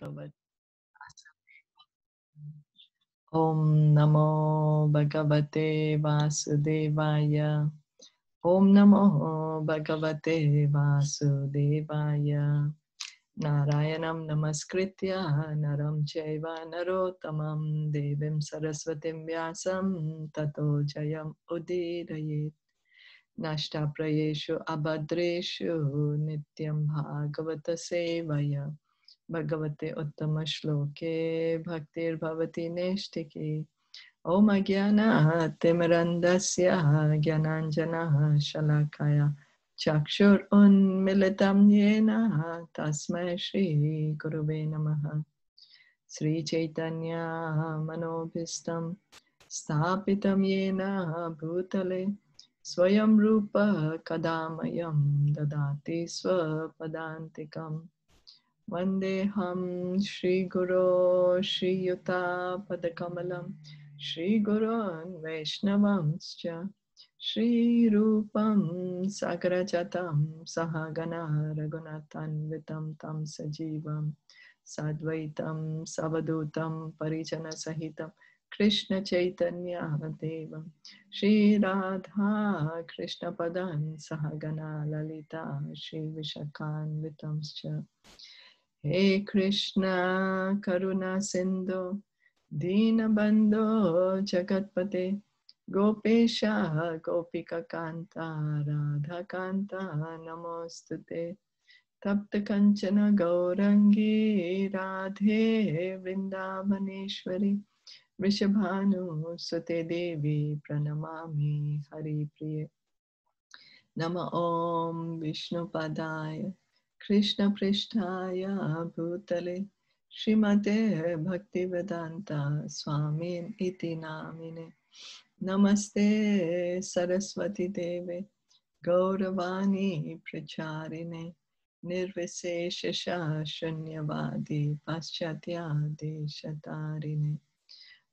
Bhagavad. Om Namo Bhagavate Vasudevaya. Om Namo Bhagavate Vasudevaya. Narayanam Namaskritya Naram Chaiva Narottamam Devim Saraswatim Vyasam Tato Jayam Udirayet. Nashta Prayeshu Abhadreshu Nityam Bhagavata Sevaya. Bhagavate Uttama Shloke Bhaktir Bhavati Neshtiki. Om Agyana Timirandasya Gyananjana Shalakaya Chakshur Unmilitam Yena Tasmai Shri Gurave Namaha. Sri Chaitanya Manobhistam Sthapitam Yena Bhutale Swayam Rupa Kadamayam Dadati Swapadantikam Vandeham Shri Guru Shri Yuta Padakamalam Shri Gurun Vaishnavamscha Shri Rupam Sakarajatam Sahagana Raghunathan Tam Sajivam Sadvaitam Savadutam Parijana Sahitam Krishna Chaitanya Devam Shri Radha Krishna Padan Sahagana Lalita Shri Vishakan Vitamscha He Krishna Karuna Sindhu Dinabandho Jagatpate Gopesha Gopika Kanta Radha Kanta Namostute Tapta Kanchana Gaurangi Radhe Vrindavaneshwari Vrishabhanu Sute Devi Pranamami Hari Priye Nama Om Vishnu Padaya Krishna Prishtaya Bhutale Srimate Bhaktivedanta Swamin Iti Namine Namaste Saraswati Deve Gauravani Pracharine Nirviseshasha Shunyavadi Paschatya Deshatarine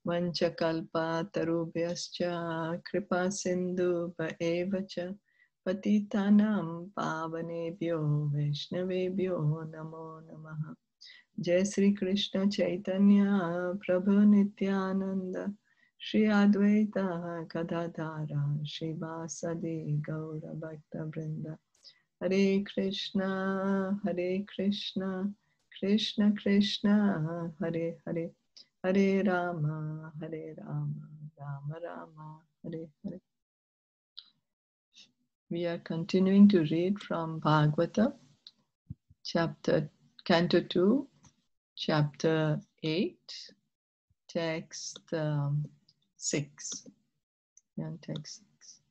Vanchakalpa Tarubhyascha Kripa Sindhu Evacha Patitanam Pavanebhyo Vaishnavebhyo Namo Namaha. Jai Sri Krishna Chaitanya Prabhu Nityananda Shri Advaita Gadadhara Shri Vasadi Gaura Bhakta Vrinda Hare Krishna Krishna Krishna Hare Hare Hare Rama Rama Rama Hare Hare. We are continuing to read from Bhagavata, Canto 2, Chapter 8, Text 6. And text 6.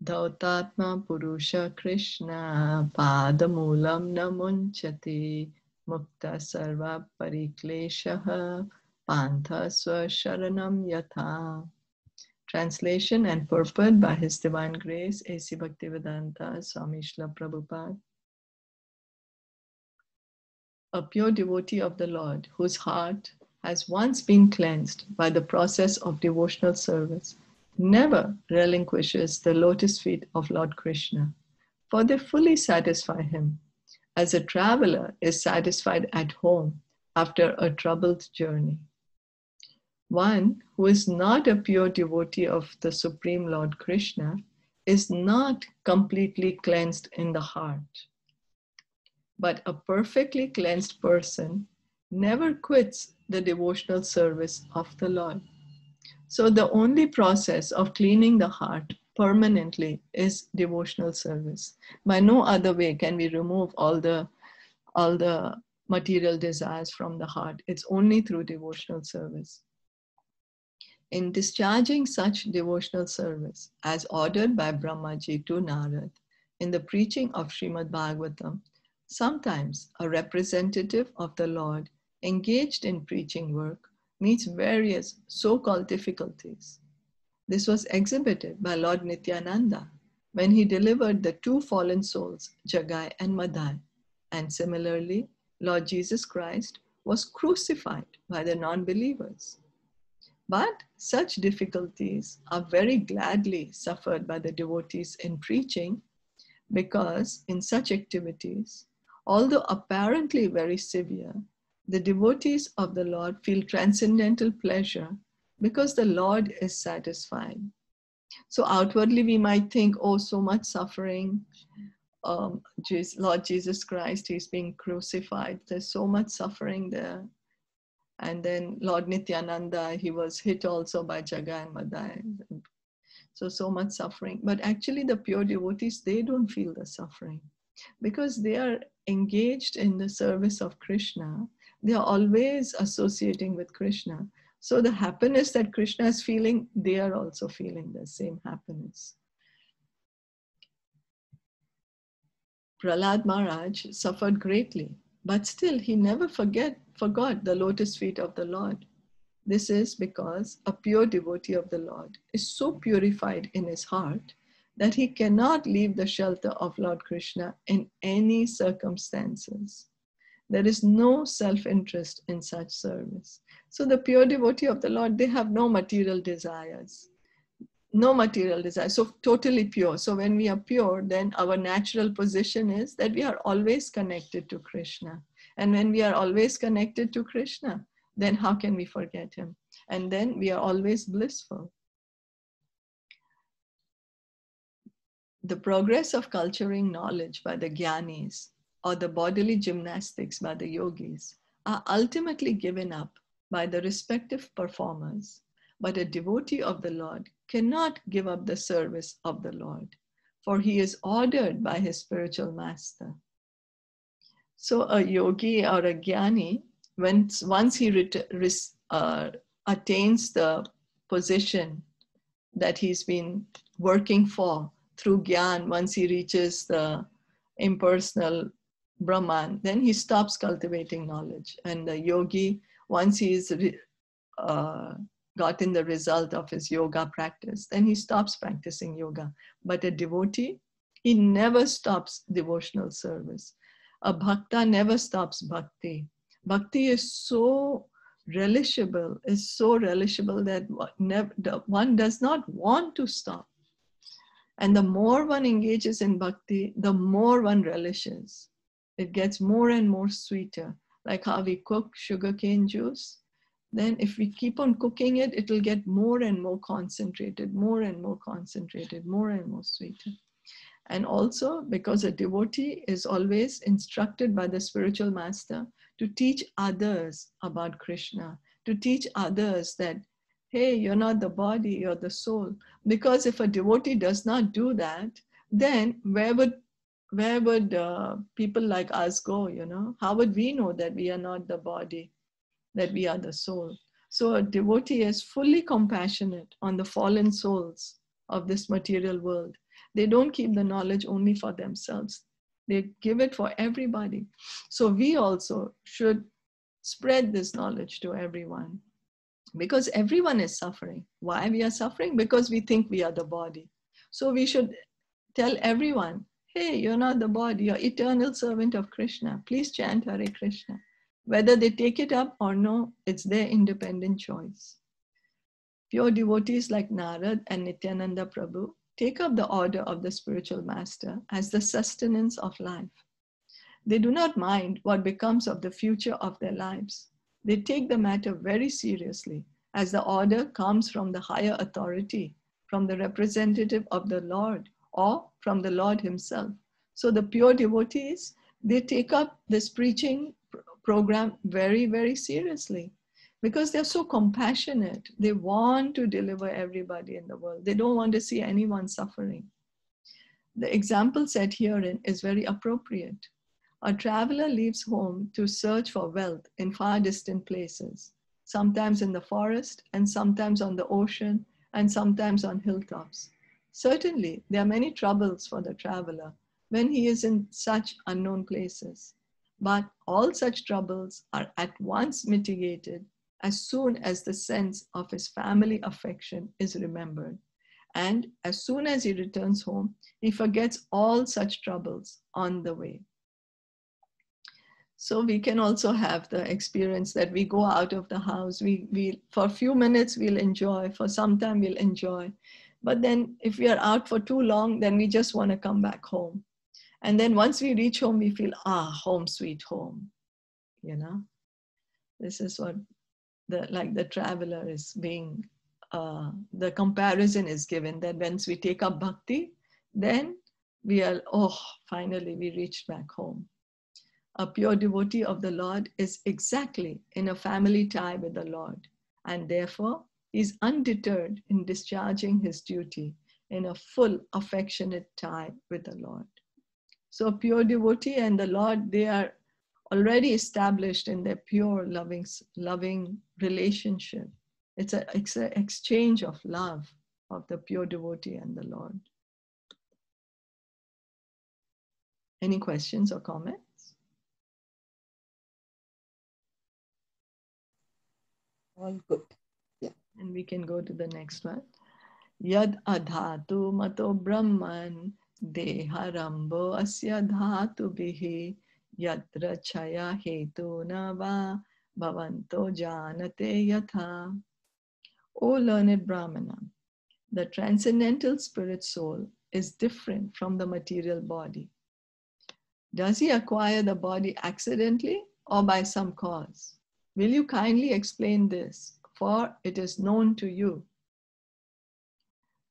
Dhautatma Purusha Krishna Padamulam Namunchati Mukta Sarva Parikleshaha Pantha Swasharanam Yatha. Translation and purport by His Divine Grace A.C. Bhaktivedanta Swami Srila Prabhupada. A pure devotee of the Lord, whose heart has once been cleansed by the process of devotional service, never relinquishes the lotus feet of Lord Krishna, for they fully satisfy him, as a traveler is satisfied at home after a troubled journey. One who is not a pure devotee of the Supreme Lord Krishna is not completely cleansed in the heart. But a perfectly cleansed person never quits the devotional service of the Lord. So the only process of cleaning the heart permanently is devotional service. By no other way can we remove all the material desires from the heart. It's only through devotional service. In discharging such devotional service, as ordered by Brahmaji to Narad in the preaching of Srimad Bhagavatam, sometimes a representative of the Lord engaged in preaching work meets various so-called difficulties. This was exhibited by Lord Nityananda when he delivered the two fallen souls, Jagai and Madai, and similarly, Lord Jesus Christ was crucified by the non-believers. But such difficulties are very gladly suffered by the devotees in preaching, because in such activities, although apparently very severe, The devotees of the Lord feel transcendental pleasure because the Lord is satisfied. So outwardly we might think, oh, so much suffering. Lord Jesus Christ, he's being crucified. There's so much suffering there. And then Lord Nityananda, he was hit also by Jaga and Madai. So much suffering. But actually the pure devotees, they don't feel the suffering because they are engaged in the service of Krishna. They are always associating with Krishna. So the happiness that Krishna is feeling, they are also feeling the same happiness. Prahlad Maharaj suffered greatly, but still he never forgot the lotus feet of the Lord. This is because a pure devotee of the Lord is so purified in his heart that he cannot leave the shelter of Lord Krishna in any circumstances. There is no self-interest in such service. So the pure devotee of the Lord, they have no material desires. No material desire, so totally pure. So when we are pure, then our natural position is that we are always connected to Krishna. And when we are always connected to Krishna, then how can we forget him? And then we are always blissful. The progress of culturing knowledge by the jnanis or the bodily gymnastics by the yogis are ultimately given up by the respective performers. But a devotee of the Lord cannot give up the service of the Lord, for he is ordered by his spiritual master. So a yogi or a jnani, once he attains the position that he's been working for through Gyan, once he reaches the impersonal Brahman, then he stops cultivating knowledge. And the yogi, once he's gotten the result of his yoga practice, then he stops practicing yoga. But a devotee, he never stops devotional service. A bhakta never stops bhakti. Bhakti is so relishable, that one does not want to stop. And the more one engages in bhakti, the more one relishes. It gets more and more sweeter. Like how we cook sugarcane juice. Then if we keep on cooking it, it will get more and more concentrated, more and more concentrated, more and more sweeter. And also because a devotee is always instructed by the spiritual master to teach others about Krishna, to teach others that, hey, you're not the body, you're the soul. Because if a devotee does not do that, then where would people like us go, you know? How would we know that we are not the body, that we are the soul? So a devotee is fully compassionate on the fallen souls of this material world. They don't keep the knowledge only for themselves. They give it for everybody. So we also should spread this knowledge to everyone, because everyone is suffering. Why we are suffering? Because we think we are the body. So we should tell everyone, hey, you're not the body, you're eternal servant of Krishna. Please chant Hare Krishna. Whether they take it up or no, it's their independent choice. Pure devotees like Narad and Nityananda Prabhu take up the order of the spiritual master as the sustenance of life. They do not mind what becomes of the future of their lives. They take the matter very seriously, as the order comes from the higher authority, from the representative of the Lord, or from the Lord himself. So the pure devotees, they take up this preaching program very, very seriously, because they're so compassionate. They want to deliver everybody in the world. They don't want to see anyone suffering. The example set herein is very appropriate. A traveler leaves home to search for wealth in far distant places, sometimes in the forest, and sometimes on the ocean, and sometimes on hilltops. Certainly, there are many troubles for the traveler when he is in such unknown places. But all such troubles are at once mitigated as soon as the sense of his family affection is remembered. And as soon as he returns home, he forgets all such troubles on the way. So we can also have the experience that we go out of the house, we for a few minutes we'll enjoy, for some time we'll enjoy. But then if we are out for too long, then we just want to come back home. And then once we reach home, we feel, home sweet home, you know. This is what the traveler is being, the comparison is given that once we take up bhakti, then we are, finally we reached back home. A pure devotee of the Lord is exactly in a family tie with the Lord, and therefore he is undeterred in discharging his duty in a full affectionate tie with the Lord. So a pure devotee and the Lord, they are already established in their pure loving relationship. It's an exchange of love of the pure devotee and the Lord. Any questions or comments? All good. Yeah. And we can go to the next one. Yad adhatu mato brahman deharambo asya dhatu bihi yatra chaya hetu nava bhavanto janate yatha. O learned Brahmana, the transcendental spirit soul is different from the material body. Does he acquire the body accidentally or by some cause? Will you kindly explain this, for it is known to you?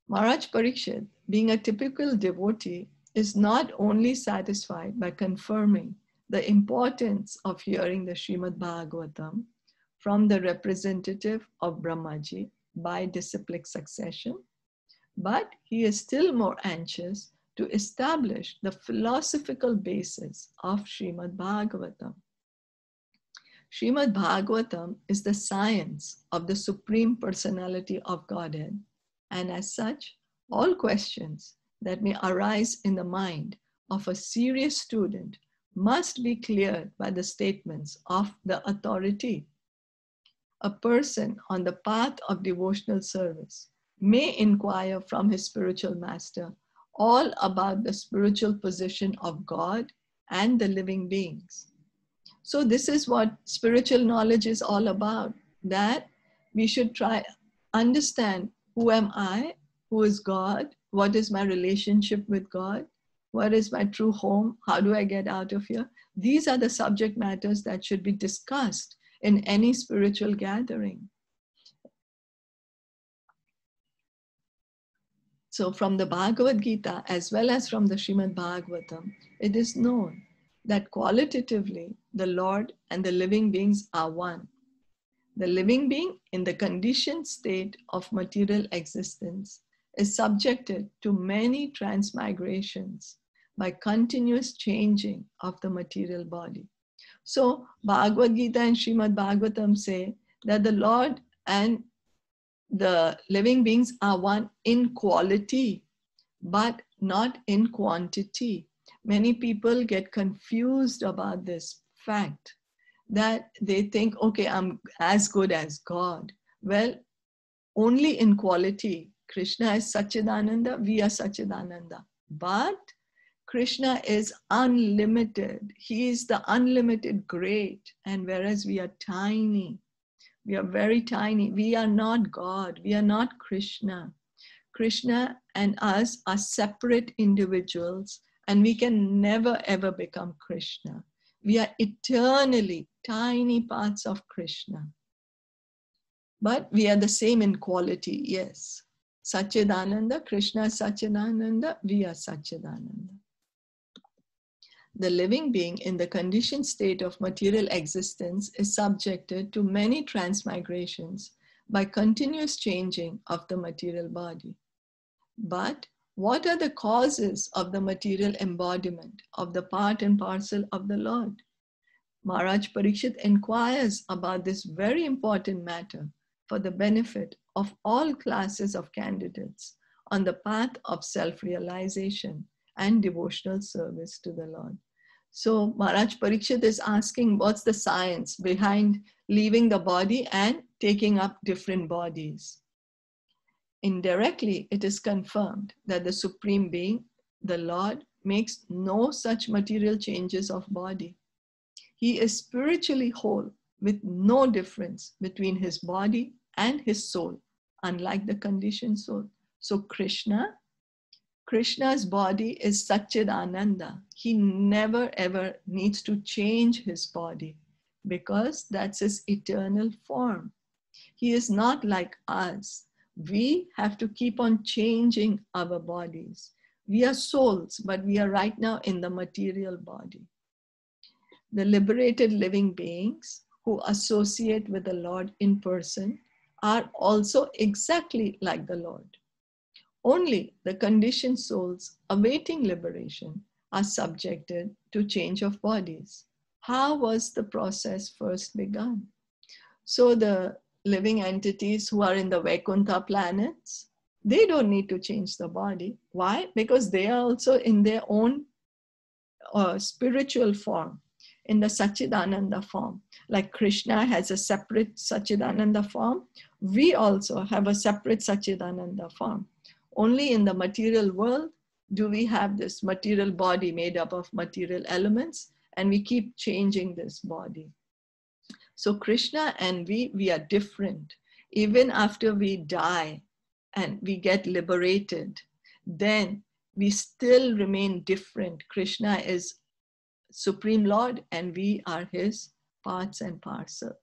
Maharaj Parikshit, being a typical devotee, is not only satisfied by confirming the importance of hearing the Srimad Bhagavatam from the representative of Brahmaji by disciplic succession, but he is still more anxious to establish the philosophical basis of Srimad Bhagavatam. Srimad Bhagavatam is the science of the Supreme Personality of Godhead, and as such, all questions that may arise in the mind of a serious student must be cleared by the statements of the authority. A person on the path of devotional service may inquire from his spiritual master all about the spiritual position of God and the living beings. So this is what spiritual knowledge is all about, that we should try understand, who am I, who is God, what is my relationship with God, what is my true home, how do I get out of here? These are the subject matters that should be discussed in any spiritual gathering. So from the Bhagavad Gita as well as from the Srimad Bhagavatam, it is known that qualitatively the Lord and the living beings are one. The living being in the conditioned state of material existence is subjected to many transmigrations by continuous changing of the material body. So Bhagavad Gita and Srimad Bhagavatam say that the Lord and the living beings are one in quality, but not in quantity. Many people get confused about this fact, that they think, okay, I'm as good as God. Well, only in quality. Krishna is Satchidananda, we are Satchidananda. But Krishna is unlimited. He is the unlimited great. And whereas we are tiny, we are very tiny. We are not God. We are not Krishna. Krishna and us are separate individuals, and we can never ever become Krishna. We are eternally tiny parts of Krishna. But we are the same in quality, yes. Satchidananda, Krishna is Satchidananda, we are Satchidananda. The living being in the conditioned state of material existence is subjected to many transmigrations by continuous changing of the material body. But what are the causes of the material embodiment of the part and parcel of the Lord? Maharaj Parikshit inquires about this very important matter for the benefit of all classes of candidates on the path of self-realization and devotional service to the Lord. So Maharaj Parikshit is asking, what's the science behind leaving the body and taking up different bodies? Indirectly, it is confirmed that the Supreme Being, the Lord, makes no such material changes of body. He is spiritually whole with no difference between his body and his soul, unlike the conditioned soul. So Krishna's body is Satchidananda. He never ever needs to change his body. because that's his eternal form. He is not like us. We have to keep on changing our bodies. We are souls, but we are right now in the material body. The liberated living beings who associate with the Lord in person are also exactly like the Lord. Only the conditioned souls awaiting liberation are subjected to change of bodies. How was the process first begun? So the living entities who are in the Vaikuntha planets, they don't need to change the body. Why? Because they are also in their own spiritual form, in the Satchidananda form. Like Krishna has a separate Satchidananda form, we also have a separate Satchidananda form. Only in the material world do we have this material body made up of material elements, and we keep changing this body. So Krishna and we are different. Even after we die and we get liberated, then we still remain different. Krishna is Supreme Lord and we are his parts and parcel.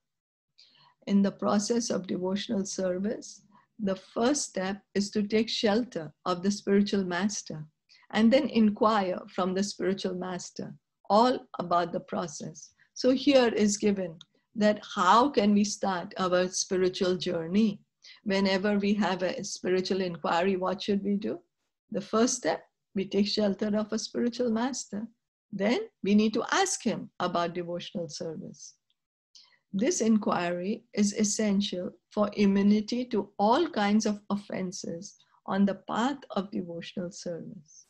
In the process of devotional service, the first step is to take shelter of the spiritual master and then inquire from the spiritual master all about the process. So here is given that how can we start our spiritual journey? Whenever we have a spiritual inquiry, what should we do? The first step, we take shelter of a spiritual master. Then we need to ask him about devotional service. This inquiry is essential for immunity to all kinds of offenses on the path of devotional service.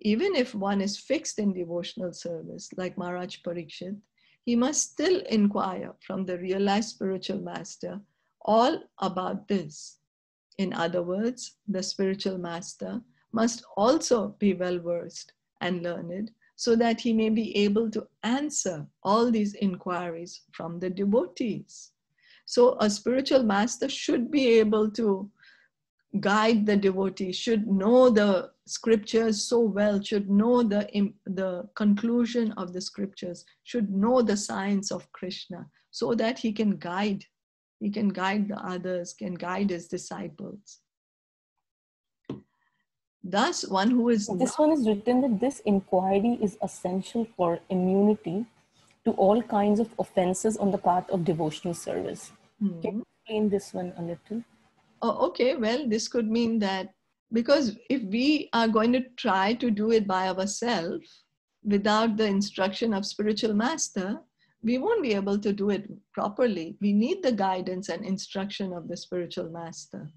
Even if one is fixed in devotional service, like Maharaj Parikshit, he must still inquire from the realized spiritual master all about this. In other words, the spiritual master must also be well versed and learned so that he may be able to answer all these inquiries from the devotees. So a spiritual master should be able to guide the devotee, should know the scriptures so well, should know the conclusion of the scriptures, should know the science of Krishna, so that he can guide the others, can guide his disciples. Thus, one who is... This one is written that this inquiry is essential for immunity to all kinds of offenses on the path of devotional service. Can you explain this one a little? Oh, okay, well, this could mean that because if we are going to try to do it by ourselves without the instruction of spiritual master, we won't be able to do it properly. We need the guidance and instruction of the spiritual master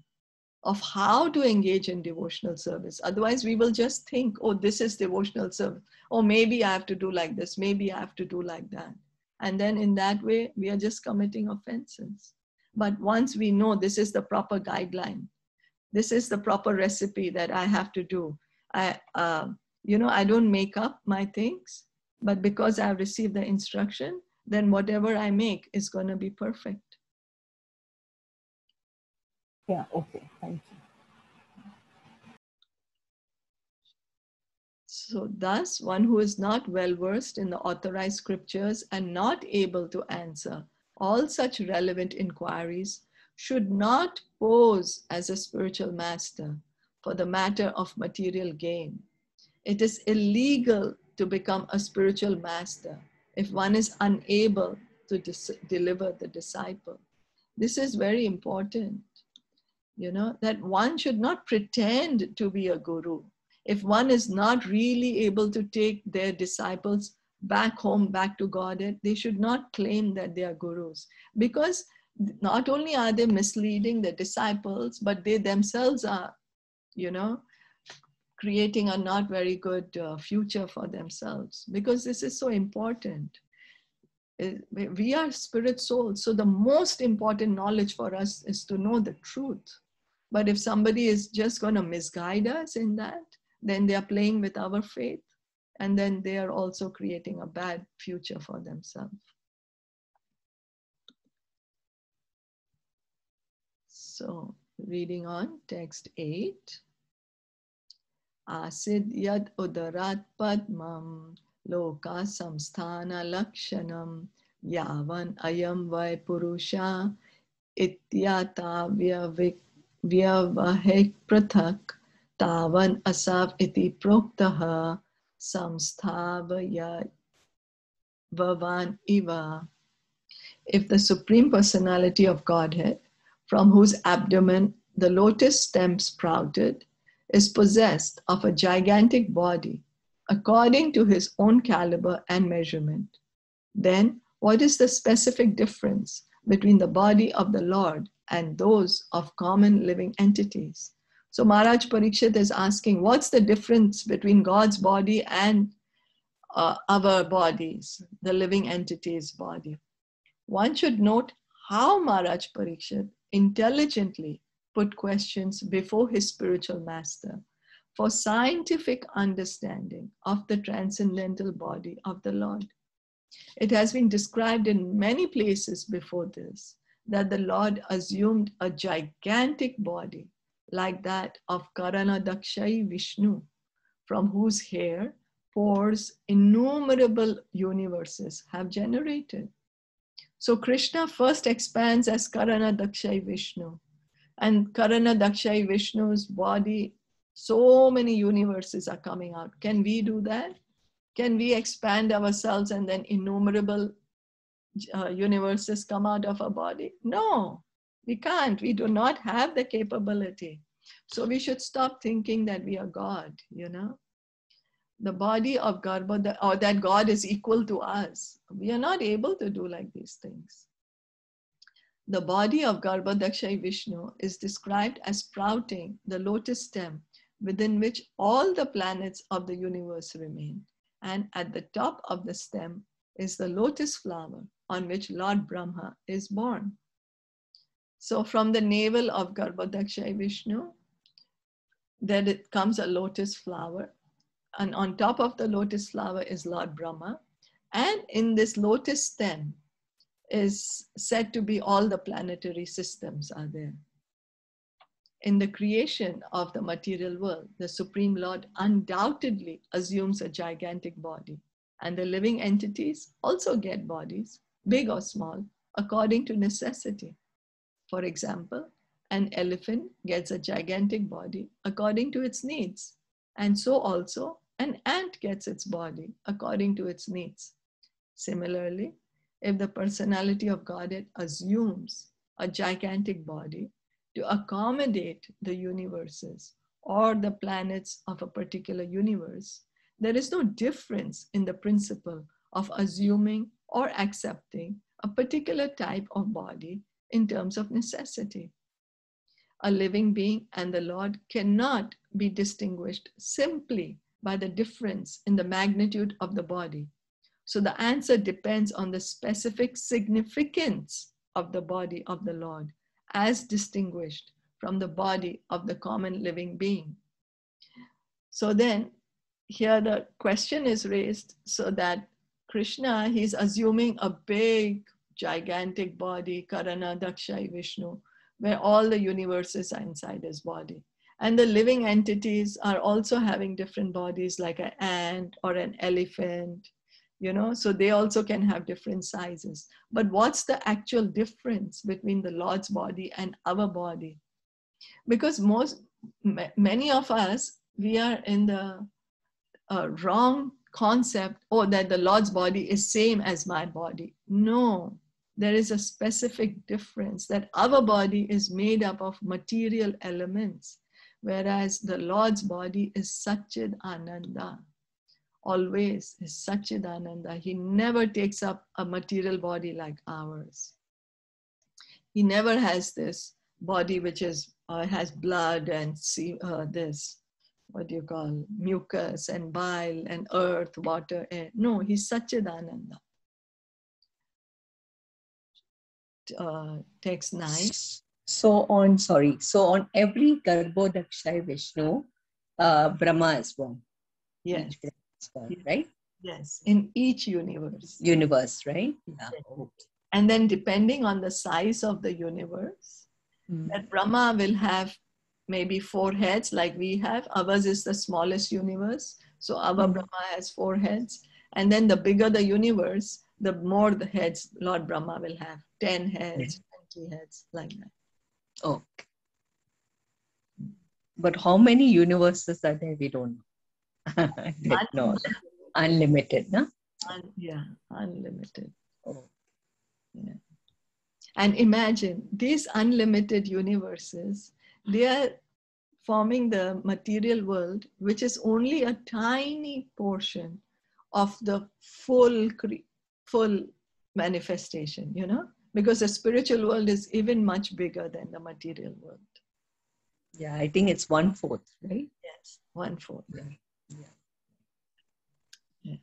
of how to engage in devotional service. Otherwise, we will just think, oh, this is devotional service. Or maybe I have to do like this. Maybe I have to do like that. And then in that way, we are just committing offenses. But once we know this is the proper guideline, this is the proper recipe that I have to do. I don't make up my things, but because I have received the instruction, then whatever I make is going to be perfect. Yeah, okay, thank you. So thus, one who is not well versed in the authorized scriptures and not able to answer all such relevant inquiries should not pose as a spiritual master for the matter of material gain. It is illegal to become a spiritual master if one is unable to deliver the disciple. This is very important, that one should not pretend to be a guru. If one is not really able to take their disciples back home, back to Godhead, they should not claim that they are gurus, because not only are they misleading the disciples, but they themselves are, creating a not very good future for themselves, because this is so important. We are spirit souls, so the most important knowledge for us is to know the truth. But if somebody is just going to misguide us in that, then they are playing with our faith, and then they are also creating a bad future for themselves. So, reading on, text 8. Asid yad udarat padmam loka samsthana lakshanam yavan ayam vai purusha ityata vyavahek prathak tavan asav iti proktaha samsthavaya vavan iva. If the Supreme Personality of Godhead, from whose abdomen the lotus stem sprouted, is possessed of a gigantic body according to his own caliber and measurement, then what is the specific difference between the body of the Lord and those of common living entities? So Maharaj Parikshit is asking, what's the difference between God's body and our bodies, the living entity's body? One should note how Maharaj Parikshit intelligently put questions before his spiritual master for scientific understanding of the transcendental body of the Lord. It has been described in many places before this that the Lord assumed a gigantic body like that of Karanadakshayi Vishnu, from whose hair pores innumerable universes have generated. So Krishna first expands as Karanadakshayi Vishnu. And Karanadakshayi Vishnu's body, so many universes are coming out. Can we do that? Can we expand ourselves and then innumerable universes come out of our body? No, we can't. We do not have the capability. So we should stop thinking that we are God, you know. The body of Garbha, or that God is equal to us. We are not able to do like these things. The body of Garbhadakshayi Vishnu is described as sprouting the lotus stem within which all the planets of the universe remain. And at the top of the stem is the lotus flower on which Lord Brahma is born. So from the navel of Garbhadakshayi Vishnu, then it comes a lotus flower. And on top of the lotus flower is Lord Brahma. And in this lotus stem is said to be all the planetary systems are there. In the creation of the material world, the Supreme Lord undoubtedly assumes a gigantic body. And the living entities also get bodies, big or small, according to necessity. For example, an elephant gets a gigantic body according to its needs. And so also, an ant gets its body according to its needs. Similarly, if the personality of Godhead assumes a gigantic body to accommodate the universes or the planets of a particular universe, there is no difference in the principle of assuming or accepting a particular type of body in terms of necessity. A living being and the Lord cannot be distinguished simply by the difference in the magnitude of the body. So the answer depends on the specific significance of the body of the Lord as distinguished from the body of the common living being. So then here the question is raised so that Krishna, he's assuming a big, gigantic body, Karanadakshayi Vishnu, where all the universes are inside his body. And the living entities are also having different bodies like an ant or an elephant, you know, so they also can have different sizes. But what's the actual difference between the Lord's body and our body? Because many of us, we are in the wrong concept, that the Lord's body is same as my body. No, there is a specific difference that our body is made up of material elements, whereas the Lord's body is Satchid Ananda. Always is Satchid Ananda. He never takes up a material body like ours. He never has this body which is has blood and mucus and bile and earth, water, air. No, he's Satchid Ananda. Text 9. So on every Garbhodakshayi Vishnu, Brahma is born. Yes. Right? Yes, in each universe. Universe, right? Yeah. Okay. And then depending on the size of the universe, that Brahma will have maybe 4 heads like we have. Ours is the smallest universe. So our Brahma has 4 heads. And then the bigger the universe, the more the heads Lord Brahma will have. 10 heads, 20 heads, like that. Okay. But how many universes are there? We don't know. No. Unlimited, no? Yeah, unlimited. Oh. Yeah. And imagine these unlimited universes, they are forming the material world, which is only a tiny portion of the full manifestation, you know, because the spiritual world is even much bigger than the material world. Yeah, I think it's 1/4, right? Yes, 1/4. Yeah. Yeah.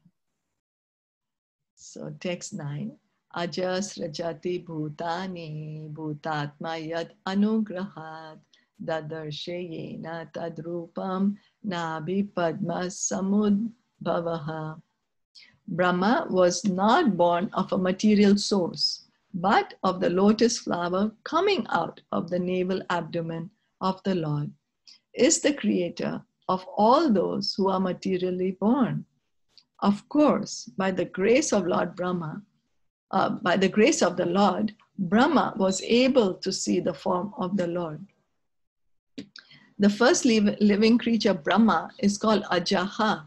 So text 9. Ajas rajati bhutani bhutatma yad anugrahat dadarshayena tadrupam nabi padma samudbhavaha. Brahma was not born of a material source, but of the lotus flower coming out of the navel abdomen of the Lord, is the creator of all those who are materially born. Of course, by the grace of Lord Brahma, by the grace of the Lord, Brahma was able to see the form of the Lord. The first living creature, Brahma, is called Ajaha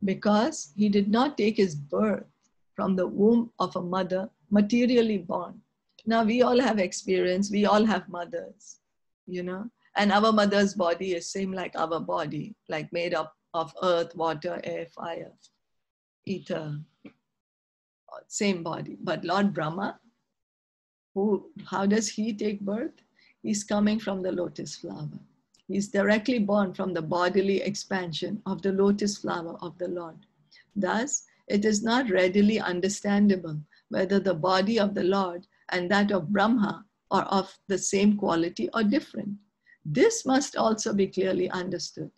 because he did not take his birth from the womb of a mother materially born. Now, we all have experience, we all have mothers, you know, and our mother's body is same like our body, like made up of earth, water, air, fire, ether, same body. But Lord Brahma, how does he take birth? He's coming from the lotus flower. He's directly born from the bodily expansion of the lotus flower of the Lord. Thus, it is not readily understandable whether the body of the Lord and that of Brahma are of the same quality or different. This must also be clearly understood.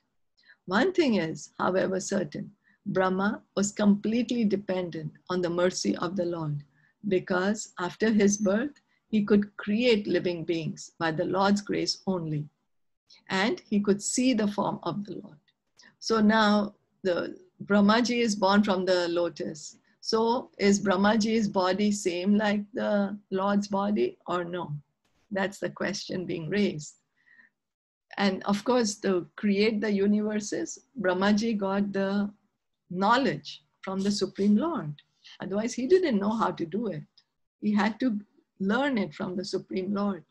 One thing is, however, certain. Brahma was completely dependent on the mercy of the Lord because after his birth, he could create living beings by the Lord's grace only. And he could see the form of the Lord. So now the Brahmaji is born from the lotus. So is Brahmaji's body same like the Lord's body or no? That's the question being raised. And of course, to create the universes, Brahmaji got the knowledge from the Supreme Lord. Otherwise, he didn't know how to do it. He had to learn it from the Supreme Lord.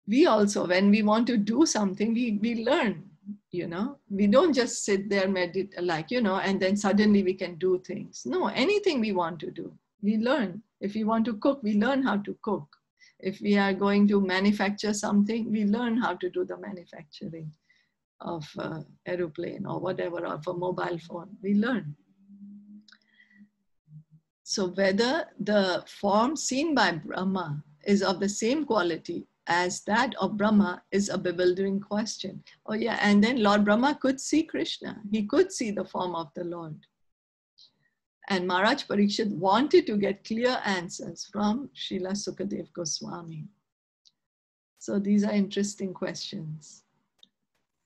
We also, when we want to do something, we learn, you know. We don't just sit there, meditate, like, you know, and then suddenly we can do things. No, anything we want to do, we learn. If we want to cook, we learn how to cook. If we are going to manufacture something, we learn how to do the manufacturing of an aeroplane or whatever, of a mobile phone, we learn. So whether the form seen by Brahma is of the same quality as that of Brahma is a bewildering question. Oh yeah, and then Lord Brahma could see Krishna. He could see the form of the Lord. And Maharaj Parikshit wanted to get clear answers from Srila Sukadev Goswami. So these are interesting questions,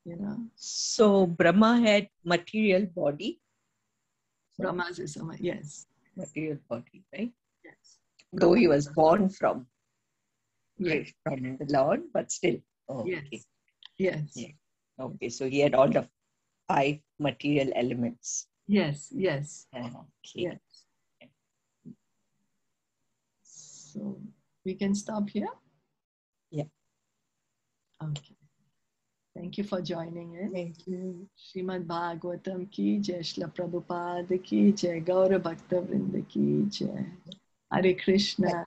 you know. So Brahma had material body. Brahma's is yes. Material body, right? Yes. Though he was born from, yes, from the Lord, but still. Oh, yes. Okay. Yes. Yeah. Okay, so he had all the 5 material elements. Yes, yes. Okay. Yes. So we can stop here? Yeah. Okay. Thank you for joining in. Thank you. Srimad Bhagavatam ki jai, Srila Prabhupada ki jai, Gaura Bhakta Vrinda ki jai. Hare Krishna.